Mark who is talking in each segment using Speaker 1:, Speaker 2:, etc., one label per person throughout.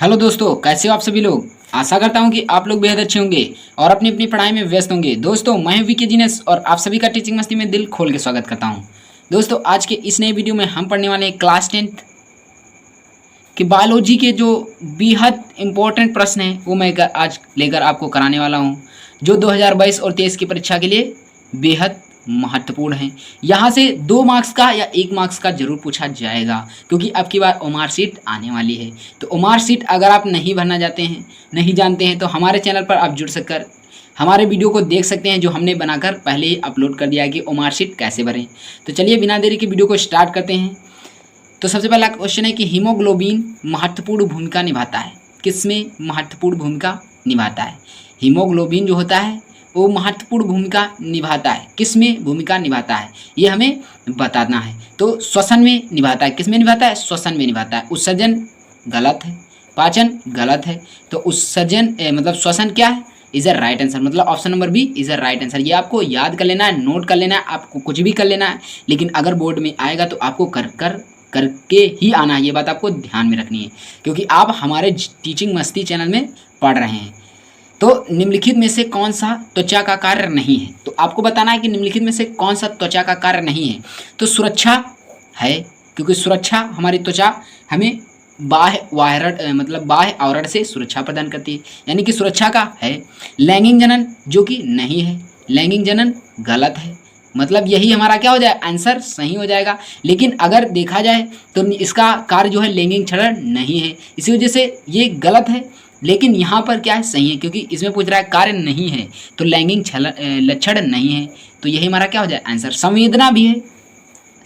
Speaker 1: Hello दोस्तों, कैसे हो आप सभी लोग। आशा करता हूं कि आप लोग बेहद अच्छे होंगे और अपनी अपनी पढ़ाई में व्यस्त होंगे। दोस्तों, मैं हूं वीके जीनेस और आप सभी का टीचिंग मस्ती में दिल खोल के स्वागत करता हूं। दोस्तों, आज के इस नए वीडियो में हम पढ़ने वाले हैं क्लास 10th कि बायोलॉजी के जो बेहद इंपॉर्टेंट प्रश्न हैं वो मैं आज लेकर आपको कराने वाला हूं, जो 2022 और 23 की परीक्षा के लिए बेहद महत्वपूर्ण हैं। यहाँ से 2 मार्क्स का या 1 मार्क्स का जरूर पूछा जाएगा, क्योंकि अब की बार ओमार सीट आने वाली है। तो ओमार सीट अगर आप नहीं भरना चाहते हैं, नहीं जानते हैं, तो हमारे चैनल पर आप जुड़ सककर हमारे वीडियो को देख सकते हैं, जो हमने बनाकर पहले ही अपलोड कर दिया है कि ओमार सीट कैसे भरें। तो चलिए बिना देरी के वीडियो को स्टार्ट करते हैं। तो सबसे पहला क्वेश्चन है कि हीमोग्लोबिन महत्वपूर्ण भूमिका निभाता है, किसमें महत्वपूर्ण भूमिका निभाता है। हीमोग्लोबिन जो होता है वो महत्वपूर्ण भूमिका निभाता है, किसमें भूमिका निभाता है ये हमें बताना है। तो श्वसन में निभाता है, किसमें निभाता है, श्वसन में निभाता है। उत्सर्जन गलत है, पाचन गलत है, तो उत्सर्जन मतलब श्वसन क्या है, इज अ राइट आंसर, मतलब option number B is a right answer. ये आपको याद कर लेना है, नोट कर लेना है, आपको कुछ भी कर लेना है, लेकिन अगर बोर्ड में आएगा तो आपको करके ही आना है। ये बात आपको ध्यान में रखनी है, क्योंकि आप हमारे टीचिंग मस्ती चैनल में पढ़ रहे हैं। तो निम्नलिखित में से कौन सा त्वचा का कार्य नहीं है, तो आपको बताना है कि निम्नलिखित में से कौन सा त्वचा का कार्य नहीं है। तो सुरक्षा है, क्योंकि सुरक्षा हमारी त्वचा हमें बाह्य आवरण से सुरक्षा प्रदान करती है, यानी कि सुरक्षा का है। लैंगिक जनन जो कि नहीं है, लैंगिक जनन गलत है, मतलब यही हमारा क्या हो जाए, आंसर सही हो जाएगा। लेकिन अगर देखा जाए तो इसका कार्य जो है लैंगिक क्षरण नहीं है, इसी वजह से ये गलत है। लेकिन यहाँ पर क्या है, सही है, क्योंकि इसमें पूछ रहा है कार्य नहीं है तो लैंगिक लक्षण नहीं है, तो यही हमारा क्या हो जाए आंसर। संवेदना भी है,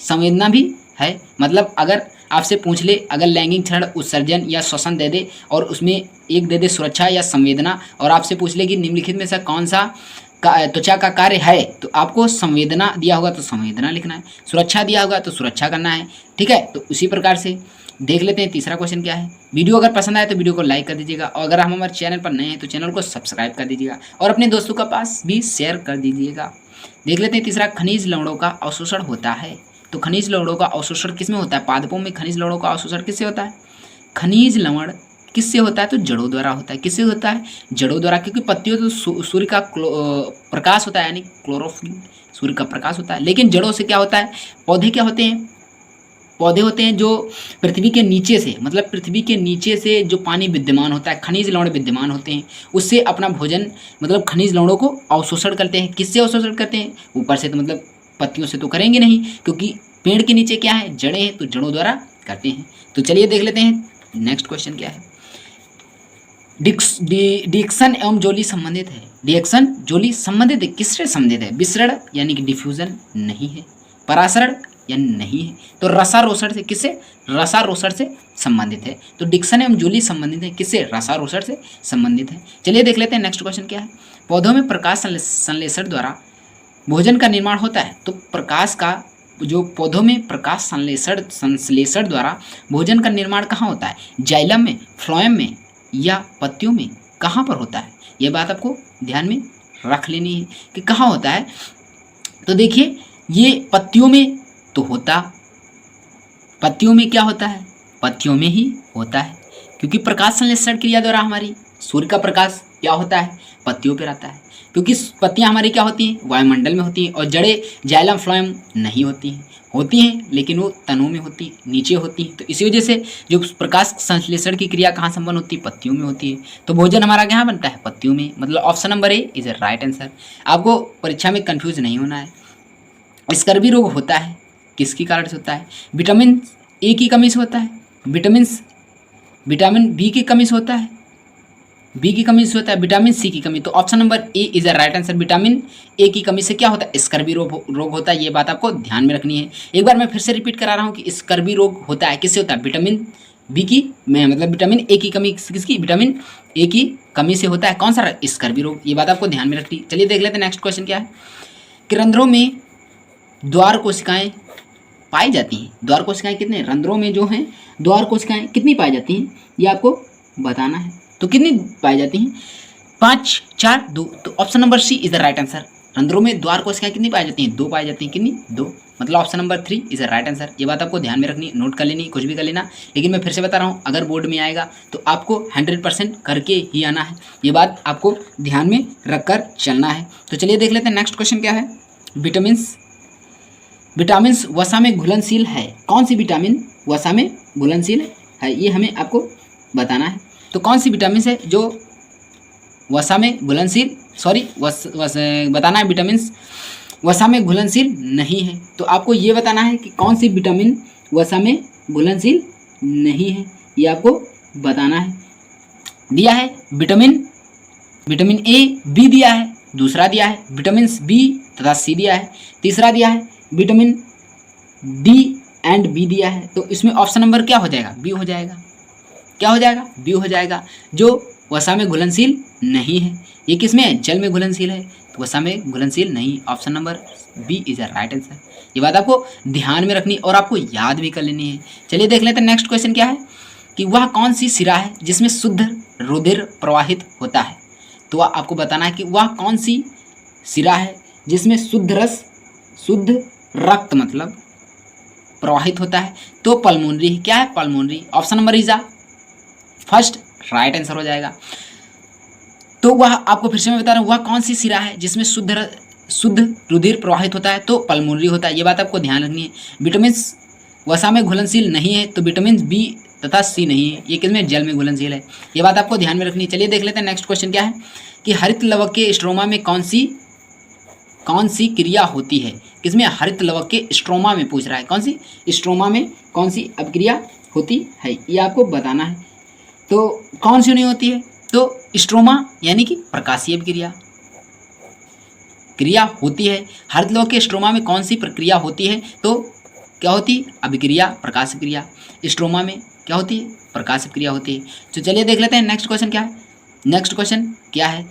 Speaker 1: संवेदना भी है, मतलब अगर आपसे पूछ ले अगर लैंगिक क्षरण उत्सर्जन या श्वसन दे दे और उसमें एक दे दे सुरक्षा या संवेदना, और आपसे पूछ ले कि निम्नलिखित में से कौन सा त्वचा का कार्य है, तो आपको संवेदना दिया होगा तो संवेदना लिखना है, सुरक्षा दिया होगा तो सुरक्षा करना है। ठीक है, तो उसी प्रकार से देख लेते हैं तीसरा क्वेश्चन क्या है। वीडियो अगर पसंद आए तो वीडियो को लाइक कर दीजिएगा, और अगर हम हमारे चैनल पर नए हैं तो चैनल को सब्सक्राइब कर दीजिएगा और अपने दोस्तों के पास भी शेयर कर दीजिएगा। देख लेते हैं तीसरा, खनिज लवणों का अवशोषण होता है। तो खनिज लवणों का अवशोषण किसमें होता है, पादपों में खनिज लवणों का अवशोषण किससे होता है, खनिज लवण किससे होता है, तो जड़ों द्वारा होता है। किससे होता है, जड़ों द्वारा, क्योंकि पत्तियों तो सूर्य का प्रकाश होता है, यानी क्लोरोफिल सूर्य का प्रकाश होता है। लेकिन जड़ों से क्या होता है, पौधे क्या होते हैं, पौधे होते हैं जो पृथ्वी के नीचे से, मतलब पृथ्वी के नीचे से जो पानी विद्यमान होता है, खनिज लवण विद्यमान होते हैं, उससे अपना भोजन मतलब खनिज लवणों को अवशोषण करते हैं। किससे अवशोषण करते हैं, ऊपर से, तो मतलब पत्तियों से तो करेंगे नहीं, क्योंकि पेड़ के नीचे क्या है, जड़ें हैं, तो जड़ों द्वारा करते हैं। तो चलिए देख लेते हैं नेक्स्ट क्वेश्चन क्या है। डिक्सन एवं जोली संबंधित है, डिक्सन जोली संबंधित है, किससे संबंधित है, विसरण यानी कि डिफ्यूजन नहीं है, परासरण या नहीं है, तो रसारोसण से, किससे, रसारोसण से संबंधित है। तो डिक्सन एवं जोली संबंधित है, किससे, रसारोसण से संबंधित है। चलिए देख लेते हैं नेक्स्ट क्वेश्चन क्या है। पौधों में प्रकाश संश्लेषण द्वारा भोजन का निर्माण होता है, तो प्रकाश का जो पौधों में प्रकाश संश्लेषण द्वारा भोजन का निर्माण कहाँ होता है, जाइलम में, फ्लोएम में या पत्तियों में, कहाँ पर होता है, ये बात आपको ध्यान में रख लेनी है कि कहाँ होता है। तो देखिए ये पत्तियों में तो होता, पत्तियों में क्या होता है, पत्तियों में ही होता है, क्योंकि प्रकाश संश्लेषण क्रिया द्वारा हमारी सूर्य का प्रकाश क्या होता है, पत्तियों पर आता है, क्योंकि पत्तियां हमारी क्या होती हैं, वायुमंडल में होती हैं, और जड़ें जाइलम फ्लोएम नहीं होती हैं, होती हैं लेकिन वो तनों में होती हैं, नीचे होती हैं। तो इसी वजह से जो प्रकाश संश्लेषण की क्रिया कहाँ संपन्न होती है, पत्तियों में होती है। तो भोजन हमारा कहाँ बनता है, पत्तियों में, मतलब option number A is a right answer. आपको परीक्षा में कन्फ्यूज नहीं होना है। स्कर्वी रोग होता है किसके कारण से होता है, विटामिन ए की कमी से होता है, विटामिन बी की कमी से होता है, बी की कमी से होता है, विटामिन सी की कमी, तो option number A is a right answer. Vitamin A की कमी से क्या होता है, स्कर्वी रोग होता है, ये बात आपको ध्यान में रखनी है। एक बार मैं फिर से रिपीट करा रहा हूँ कि स्कर्वी रोग होता है किससे होता है, विटामिन बी की में, मतलब विटामिन ए की कमी, किसकी, विटामिन ए की कमी से होता है, कौन सा, स्कर्वी रोग, ये बात आपको ध्यान में रखनी। चलिए देख लेते हैं नेक्स्ट क्वेश्चन क्या है। कि रंध्रों में द्वार कोशिकाएं पाई जाती हैं, द्वार कोशिकाएं कितने, रंध्रों में जो हैं द्वार कोशिकाएं कितनी पाई जाती हैं, ये आपको बताना है। तो कितनी पाई जाती हैं, 5, 4, 2, तो option number C is the right answer. रंध्रों में द्वार कोशिकाएं कितनी पाई जाती हैं? 2 पाई जाती हैं। कितनी? 2। मतलब option number 3 is a right answer. ये बात आपको ध्यान में रखनी, नोट कर लेनी, कुछ भी कर लेना, लेकिन मैं फिर से बता रहा हूँ, अगर बोर्ड में आएगा तो आपको 100% करके ही आना है। ये बात आपको ध्यान में रखकर चलना है। तो चलिए देख लेते हैं नेक्स्ट क्वेश्चन क्या है। विटामिन्स वसा में घुलनशील है। कौन सी विटामिन वसा में घुलनशील है, ये हमें आपको बताना है। तो कौन सी विटामिन है जो वसा में घुलनशील, बताना है विटामिन्स वसा में घुलनशील नहीं है। तो आपको ये बताना है कि कौन सी विटामिन वसा में घुलनशील नहीं है, ये आपको बताना है। दिया है विटामिन ए, बी दिया है, दूसरा दिया है विटामिन बी तथा सी दिया है, तीसरा दिया है विटामिन डी एंड बी दिया है। तो इसमें ऑप्शन नंबर क्या हो जाएगा? बी हो जाएगा। क्या हो जाएगा? बी हो जाएगा, जो वसा में घुलनशील नहीं है। ये किस में है? जल में घुलनशील है, तो वसा में घुलनशील नहीं। Option number B is a right answer. ये बात आपको ध्यान में रखनी और आपको याद भी कर लेनी है। चलिए देख लेते हैं नेक्स्ट क्वेश्चन क्या है कि वह कौन सी शिरा है जिसमें शुद्ध रुधिर प्रवाहित होता है। तो आपको बताना है कि वह कौन सी शिरा है जिसमें शुद्ध रक्त मतलब प्रवाहित होता है। तो पल्मोनरी। क्या है? Pulmonary. Option number is first right answer हो जाएगा। तो वह आपको फिर से मैं बता रहा हूँ, वह कौन सी शिरा है जिसमें शुद्ध रुधिर प्रवाहित होता है। तो पल्मोनरी होता है। ये बात आपको ध्यान रखनी है। विटामिन वसा में घुलनशील नहीं है, तो विटामिन बी तथा सी नहीं है, ये किसमें? जल में घुलनशील है। ये बात आपको ध्यान में रखनी है। चलिए देख लेते हैं नेक्स्ट क्वेश्चन क्या है कि हरित लवक के स्ट्रोमा में कौन सी क्रिया होती है। किसमें? हरित लवक के स्ट्रोमा में पूछ रहा है। कौन सी? स्ट्रोमा में कौन सी अभिक्रिया होती है, ये आपको बताना है। तो कौन सी नहीं होती है? तो स्ट्रोमा यानी कि प्रकाशीय क्रिया होती है। हरित लवक के स्ट्रोमा में कौन सी प्रक्रिया होती है? तो क्या होती है? अभिक्रिया, प्रकाश क्रिया। स्ट्रोमा में क्या होती है? प्रकाश क्रिया होती है। तो चलिए देख लेते हैं नेक्स्ट क्वेश्चन क्या है। नेक्स्ट क्वेश्चन क्या है,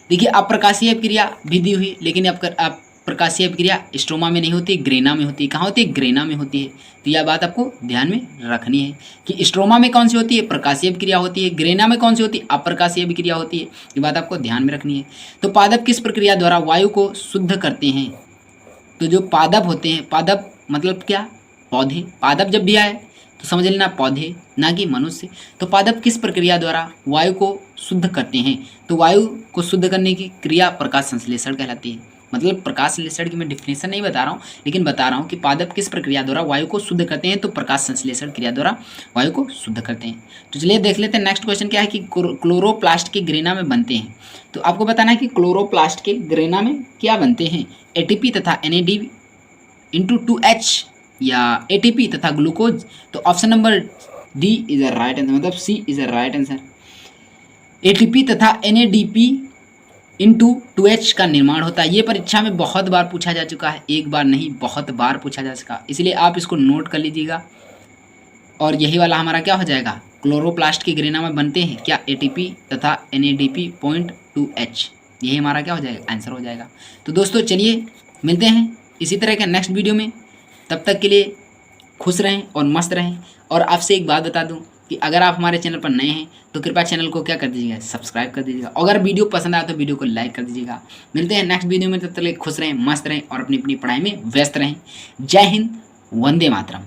Speaker 1: देखिए अप्रकाशीय क्रिया भी दी हुई, लेकिन अप्रकाशीय क्रिया स्ट्रोमा में नहीं होती, ग्रेना में होती है। कहाँ होती है? ग्रेना में होती है। तो यह बात आपको ध्यान में रखनी है कि स्ट्रोमा में कौन सी होती है? प्रकाशीय क्रिया होती है। ग्रेना में कौन सी होती है? अप्रकाशीय क्रिया होती है। ये बात आपको ध्यान में रखनी है। तो पादप किस प्रक्रिया द्वारा वायु को शुद्ध करते हैं? तो जो पादप होते हैं, पादप मतलब क्या? पौधे। पादप जब भी आए तो समझ लेना पौधे, ना कि मनुष्य। तो पादप किस प्रक्रिया द्वारा वायु को शुद्ध करते हैं? तो वायु को शुद्ध करने की क्रिया प्रकाश संश्लेषण कहलाती है। मतलब प्रकाश संश्लेषण की मैं डिफिनेशन नहीं बता रहा हूँ, लेकिन बता रहा हूँ कि पादप किस प्रक्रिया द्वारा वायु को शुद्ध करते हैं। तो प्रकाश संश्लेषण क्रिया द्वारा वायु को शुद्ध करते हैं। तो चलिए देख लेते हैं नेक्स्ट क्वेश्चन क्या है कि क्लोरोप्लास्ट के ग्रेना में बनते हैं। तो आपको बताना है कि क्लोरोप्लास्ट के ग्रेना में क्या बनते हैं? एटीपी तथा NAD इंटू 2H या ATP तथा ग्लूकोज। तो option number D is a right answer, मतलब C is a right answer. ATP तथा NADP इंटू 2H का निर्माण होता है। ये परीक्षा में बहुत बार पूछा जा चुका है, एक बार नहीं बहुत बार पूछा जा चुका, इसलिए आप इसको नोट कर लीजिएगा। और यही वाला हमारा क्या हो जाएगा? क्लोरोप्लास्ट की ग्रेना में बनते हैं क्या? ATP तथा NADP.2H। यही हमारा क्या हो जाएगा? आंसर हो जाएगा। तो दोस्तों चलिए मिलते हैं इसी तरह के नेक्स्ट वीडियो में। तब तक के लिए खुश रहें और मस्त रहें। और आपसे एक बात बता दूं कि अगर आप हमारे चैनल पर नए हैं तो कृपया चैनल को क्या कर दीजिएगा? सब्सक्राइब कर दीजिएगा। अगर वीडियो पसंद आया तो वीडियो को लाइक कर दीजिएगा। मिलते हैं नेक्स्ट वीडियो में, तब तक के लिए खुश रहें, मस्त रहें और अपनी पढ़ाई में व्यस्त रहें। जय हिंद, वंदे मातरम।